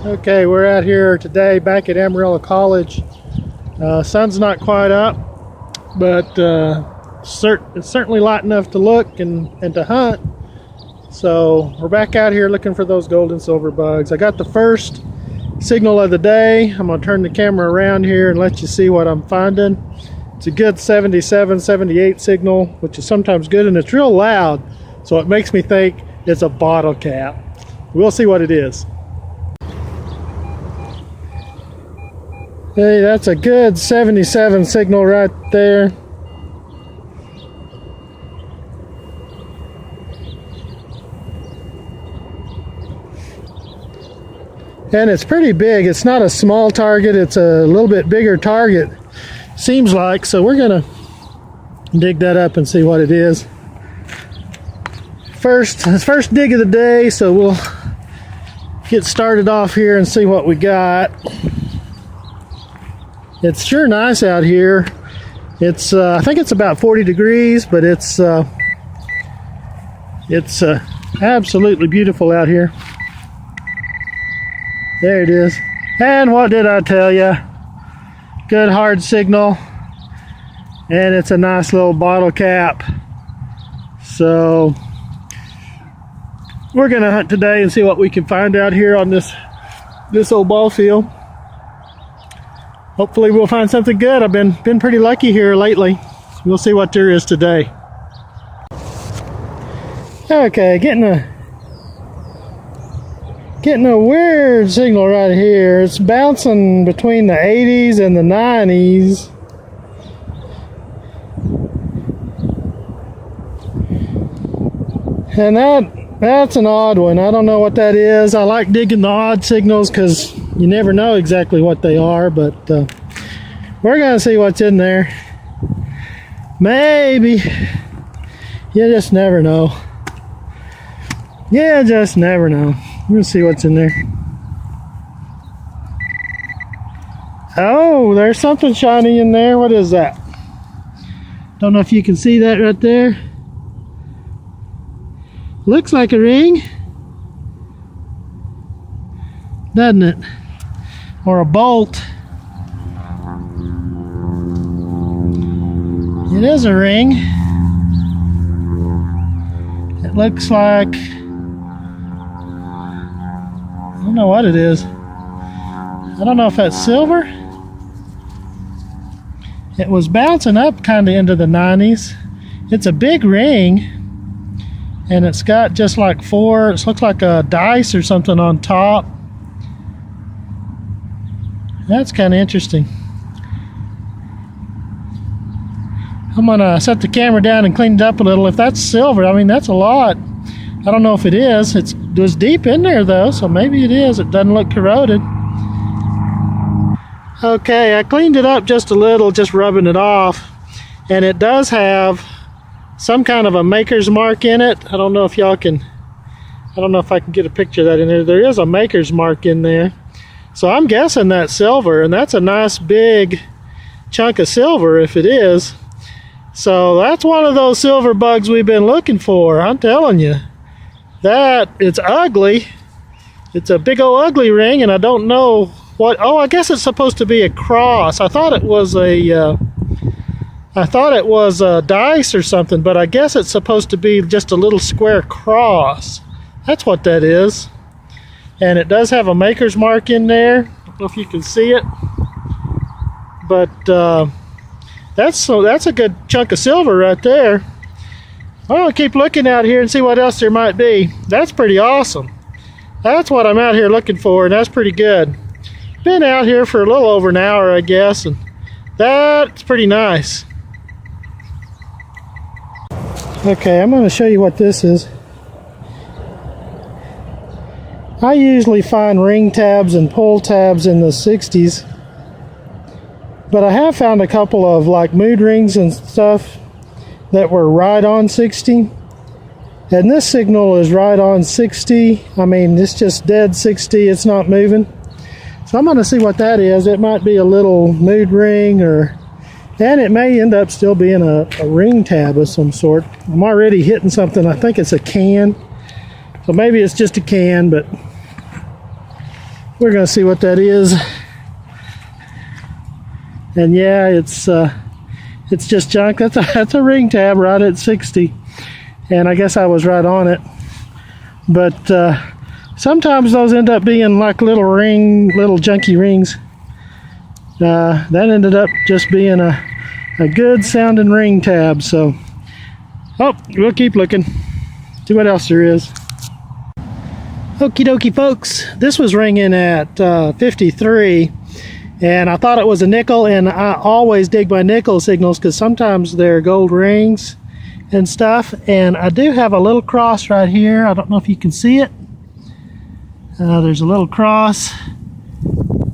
Okay, we're out here today back at Amarillo College. Sun's not quite up, but it's certainly light enough to look and to hunt. So we're back out here looking for those gold and silver bugs. I got the first signal of the day. I'm going to turn the camera around here and let you see what I'm finding. It's a good 77, 78 signal, which is sometimes good, and it's real loud, so it makes me think it's a bottle cap. We'll see what it is. Hey, that's a good 77 signal right there. And it's pretty big. It's not a small target, it's a little bit bigger target, seems like. So we're gonna dig that up and see what it is. First dig of the day, so we'll get started off here and see what we got. It's sure nice out here. It's I think it's about 40 degrees, but it's absolutely beautiful out here. There it is. And what did I tell you? Good hard signal, and it's a nice little bottle cap. So we're gonna hunt today and see what we can find out here on this old ball field. Hopefully we'll find something good. I've been pretty lucky here lately. We'll see what there is today. Okay, getting a weird signal right here. It's bouncing between the 80s and the 90s. And that's an odd one. I don't know what that is. I like digging the odd signals because you never know exactly what they are, but we're gonna see what's in there. Maybe. You just never know. You just never know. We'll see what's in there. Oh, there's something shiny in there. What is that? Don't know if you can see that right there. Looks like a ring, doesn't it? Or a bolt. It is a ring. It looks like, I don't know what it is. I don't know if that's silver. It was bouncing up kind of into the 90s. It's a big ring, and it's got just like it looks like a dice or something on top. That's kind of interesting. I'm gonna set the camera down and clean it up a little. If that's silver, I mean, that's a lot. I don't know if it is. It was deep in there though, so maybe it is. It doesn't look corroded. Okay, I cleaned it up just a little, just rubbing it off, and it does have some kind of a maker's mark in it. I don't know if I can get a picture of that in there. There is a maker's mark in there. So I'm guessing that's silver, and that's a nice big chunk of silver if it is. So that's one of those silver bugs we've been looking for. I'm telling you, that it's ugly. It's a big old ugly ring, and I don't know what. Oh, I guess it's supposed to be a cross. I thought it was a dice or something, but I guess it's supposed to be just a little square cross. That's what that is. And it does have a maker's mark in there. I don't know if you can see it, but that's a good chunk of silver right there. I'll keep looking out here and see what else there might be. That's pretty awesome. That's what I'm out here looking for, and that's pretty good. Been out here for a little over an hour, I guess, and that's pretty nice. Okay, I'm going to show you what this is. I usually find ring tabs and pull tabs in the 60s, but I have found a couple of like mood rings and stuff that were right on 60, and this signal is right on 60. I mean, it's just dead 60. It's not moving. So I'm going to see what that is. It might be a little mood ring, and it may end up still being a ring tab of some sort. I'm already hitting something. I think it's a can. So maybe it's just a can, but We're gonna see what that is. And yeah, it's just junk. That's a ring tab right at 60, and I guess I was right on it. But sometimes those end up being like little junky rings. That ended up just being a good sounding ring tab. So, oh, we'll keep looking, see what else there is. Okie dokie, folks. This was ringing at 53. And I thought it was a nickel, and I always dig my nickel signals because sometimes they're gold rings and stuff. And I do have a little cross right here. I don't know if you can see it. There's a little cross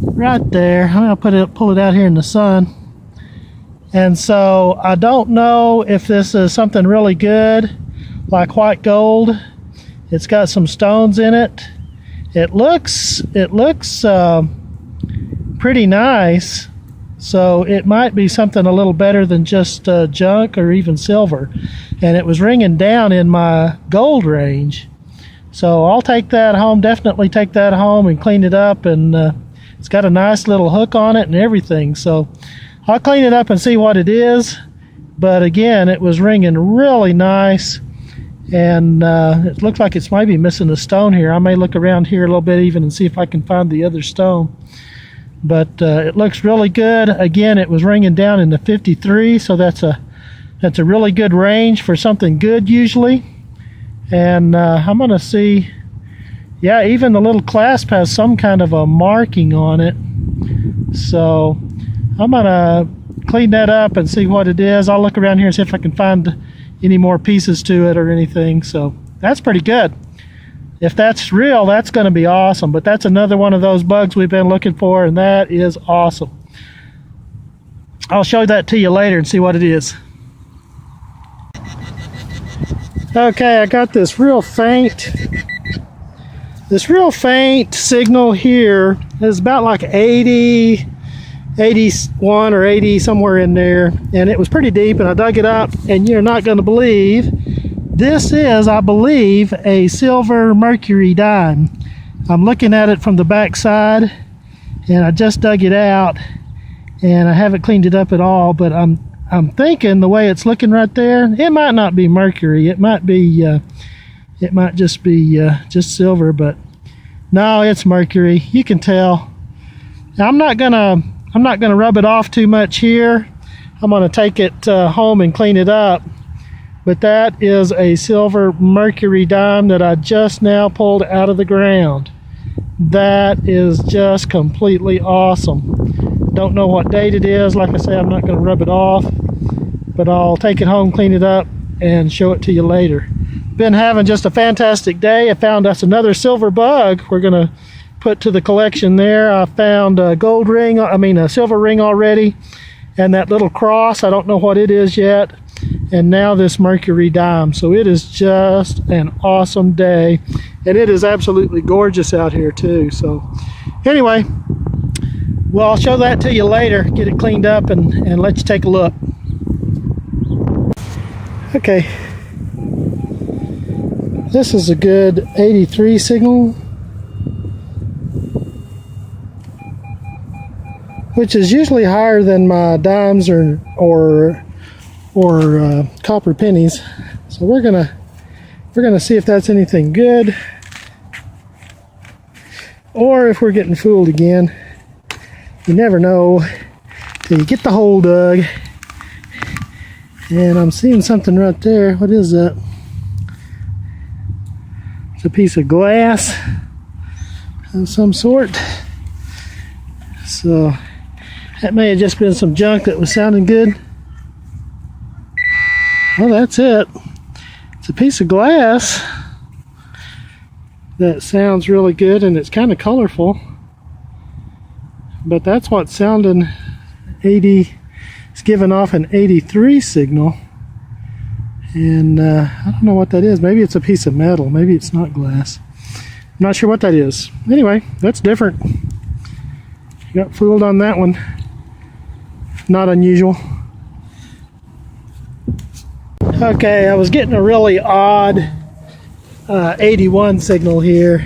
right there. I'm gonna pull it out here in the sun. And so I don't know if this is something really good, like white gold. It's got some stones in it. It looks pretty nice, so it might be something a little better than just junk or even silver. And it was ringing down in my gold range, so I'll take that home, definitely take that home and clean it up. And it's got a nice little hook on it and everything, so I'll clean it up and see what it is. But again, it was ringing really nice, and it looks like it's maybe missing a stone here. I may look around here a little bit even and see if I can find the other stone. But it looks really good. Again, it was ringing down in the 53, so that's a really good range for something good usually. And I'm gonna see, yeah, even the little clasp has some kind of a marking on it. So I'm gonna clean that up and see what it is. I'll look around here and see if I can find any more pieces to it or anything. So that's pretty good. If that's real, that's going to be awesome. But that's another one of those bugs we've been looking for, and that is awesome. I'll show that to you later and see what it is. Okay, I got this real faint signal here. It's about like 80, 81 or 80, somewhere in there. And it was pretty deep, and I dug it up, and you're not going to believe, this is, I believe, a silver mercury dime. I'm looking at it from the back side, and I just dug it out, and I haven't cleaned it up at all. But I'm thinking the way it's looking right there, it might not be mercury. It might be, it might just be just silver. But no, it's mercury. You can tell. Now, I'm not gonna rub it off too much here. I'm gonna take it home and clean it up. But that is a silver mercury dime that I just now pulled out of the ground. That is just completely awesome. Don't know what date it is. Like I say, I'm not going to rub it off, but I'll take it home, clean it up, and show it to you later. Been having just a fantastic day. I found us another silver bug we're going to put to the collection there. I found a a silver ring already, and that little cross. I don't know what it is yet. And now this mercury dime. So it is just an awesome day, and it is absolutely gorgeous out here too. So anyway, well, I'll show that to you later, get it cleaned up, and let you take a look. Okay, this is a good 83 signal, which is usually higher than my dimes or copper pennies. So we're gonna see if that's anything good, or if we're getting fooled again. You never know till you get the hole dug. And I'm seeing something right there. What is that? It's a piece of glass of some sort. So that may have just been some junk that was sounding good. Well, that's it. It's a piece of glass that sounds really good, and it's kind of colorful. But that's what's sounding 80. It's giving off an 83 signal. And I don't know what that is. Maybe it's a piece of metal. Maybe it's not glass. I'm not sure what that is. Anyway, that's different. Got fooled on that one. Not unusual. Okay, I was getting a really odd 81 signal here,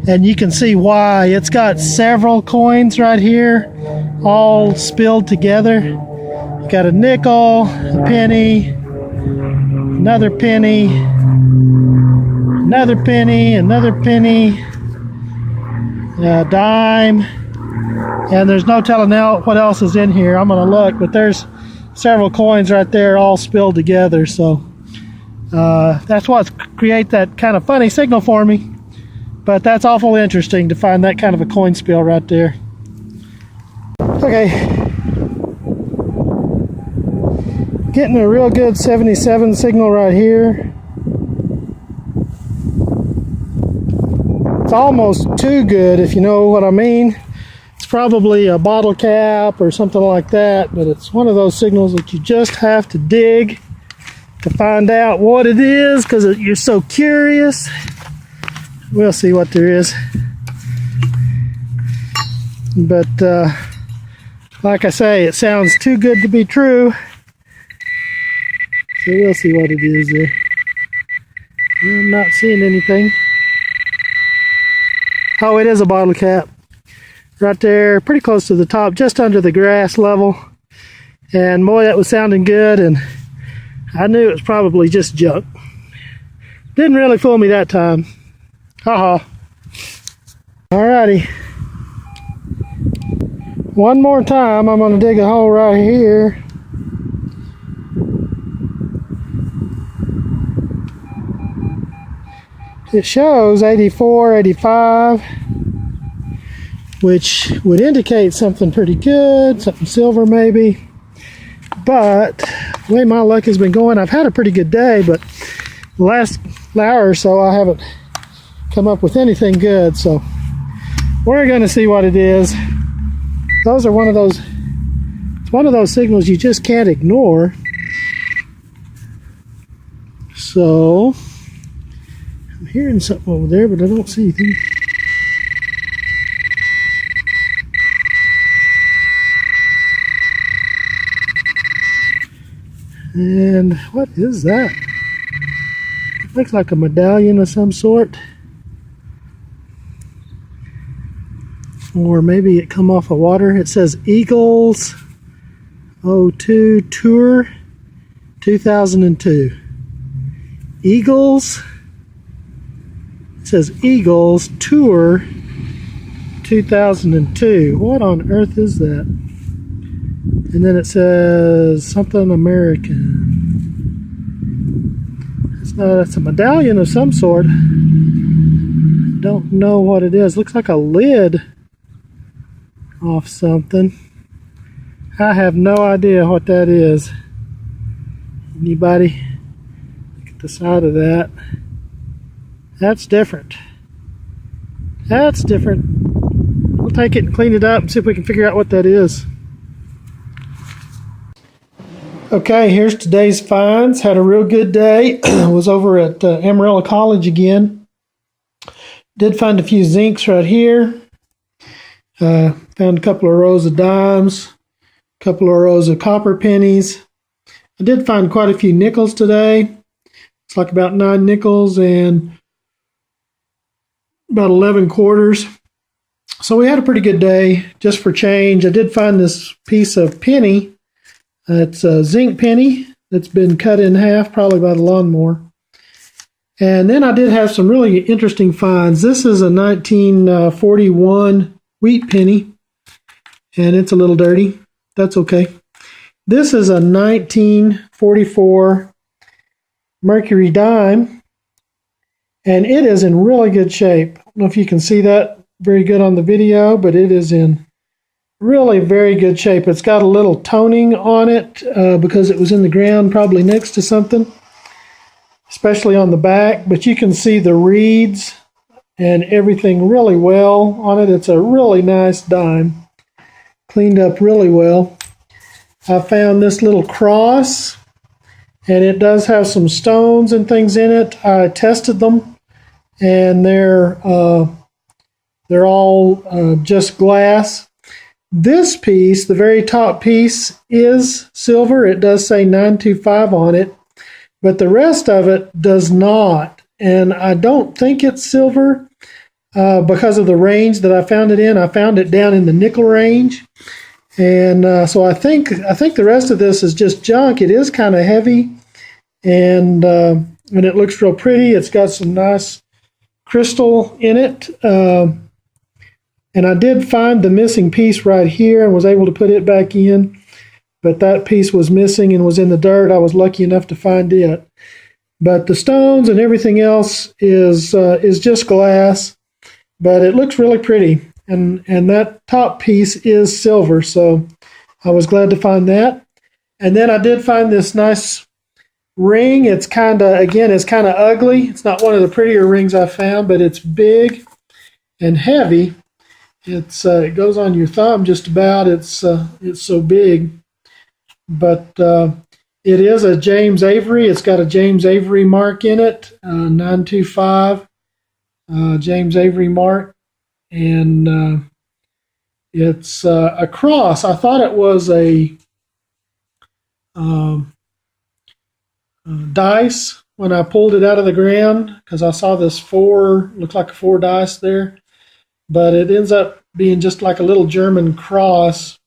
And you can see why. It's got several coins right here, all spilled together. You got a nickel, a penny, another penny, another penny, another penny, a dime, and there's no telling now what else is in here. I'm going to look, but there's several coins right there all spilled together. So that's what create that kind of funny signal for me. But that's awful interesting to find that kind of a coin spill right there. Okay. Getting a real good 77 signal right here. It's almost too good, if you know what I mean. It's probably a bottle cap or something like that, but it's one of those signals that you just have to dig to find out what it is because you're so curious. We'll see what there is. But like I say, it sounds too good to be true. So we'll see what it is there. I'm not seeing anything. Oh, it is a bottle cap. Right there, pretty close to the top, just under the grass level. And boy, that was sounding good, and I knew it was probably just junk. Didn't really fool me that time. Haha. Alrighty. One more time, I'm going to dig a hole right here. It shows 84, 85, which would indicate something pretty good, something silver maybe. But the way my luck has been going, I've had a pretty good day, but the last hour or so I haven't come up with anything good, so we're going to see what it is. Those are one of those signals you just can't ignore. So I'm hearing something over there, but I don't see anything. And what is that? It looks like a medallion of some sort. Or maybe it come off of water. It says Eagles 02 Tour 2002. Eagles. It says Eagles Tour 2002. What on earth is that? And then it says something American. It's a medallion of some sort. Don't know what it is. Looks like a lid off something. I have no idea what that is. Anybody? Look at the side of that. That's different. That's different. We'll take it and clean it up and see if we can figure out what that is. Okay, here's today's finds. Had a real good day. Was over at Amarillo College again. Did find a few zincs right here. Found a couple of rows of dimes, a couple of rows of copper pennies. I did find quite a few nickels today. It's like about 9 nickels and about 11 quarters. So we had a pretty good day just for change. I did find this piece of penny. It's a zinc penny that's been cut in half, probably by the lawnmower. And then I did have some really interesting finds. This is a 1941 wheat penny, and it's a little dirty. That's okay. This is a 1944 mercury dime, and it is in really good shape. I don't know if you can see that very good on the video, but it is in really very good shape. It's got a little toning on it because it was in the ground probably next to something, especially on the back, but you can see the reeds and everything really well on it. It's a really nice dime, cleaned up really well. I found this little cross, and it does have some stones and things in it. I tested them, and they're all just glass. This piece, the very top piece, is silver. It does say 925 on it, but the rest of it does not. And I don't think it's silver. because of the range that I found it in. I found it down in the nickel range. And so I think the rest of this is just junk. It is kind of heavy, and it looks real pretty. It's got some nice crystal in it. And I did find the missing piece right here and was able to put it back in. But that piece was missing and was in the dirt. I was lucky enough to find it. But the stones and everything else is just glass. But it looks really pretty. And that top piece is silver. So I was glad to find that. And then I did find this nice ring. It's kind of ugly. It's not one of the prettier rings I've found, but it's big and heavy. It goes on your thumb just about. It's so big. But it is a James Avery. It's got a James Avery mark in it, 925 James Avery mark. And it's a cross. I thought it was a dice when I pulled it out of the ground, because I saw this looked like a 4 dice there. But it ends up being just like a little German cross.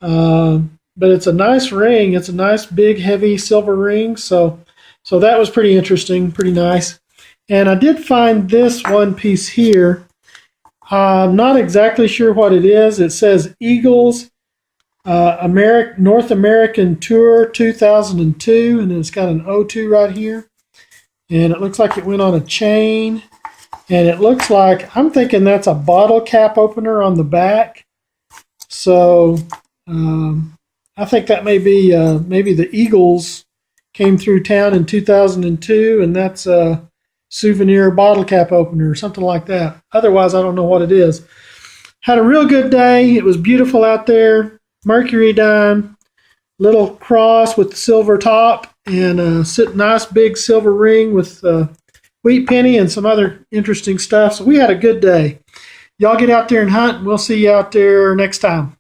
But it's a nice ring. It's a nice, big, heavy silver ring. So that was pretty interesting, pretty nice. And I did find this one piece here. I'm not exactly sure what it is. It says Eagles North American Tour 2002, and it's got an 02 right here. And it looks like it went on a chain. And it looks like, I'm thinking that's a bottle cap opener on the back. So I think that may be maybe the Eagles came through town in 2002, and that's a souvenir bottle cap opener or something like that. Otherwise, I don't know what it is. Had a real good day. It was beautiful out there. Mercury dime, little cross with the silver top, and a nice big silver ring with wheat penny and some other interesting stuff. So we had a good day. Y'all get out there and hunt, and we'll see you out there next time.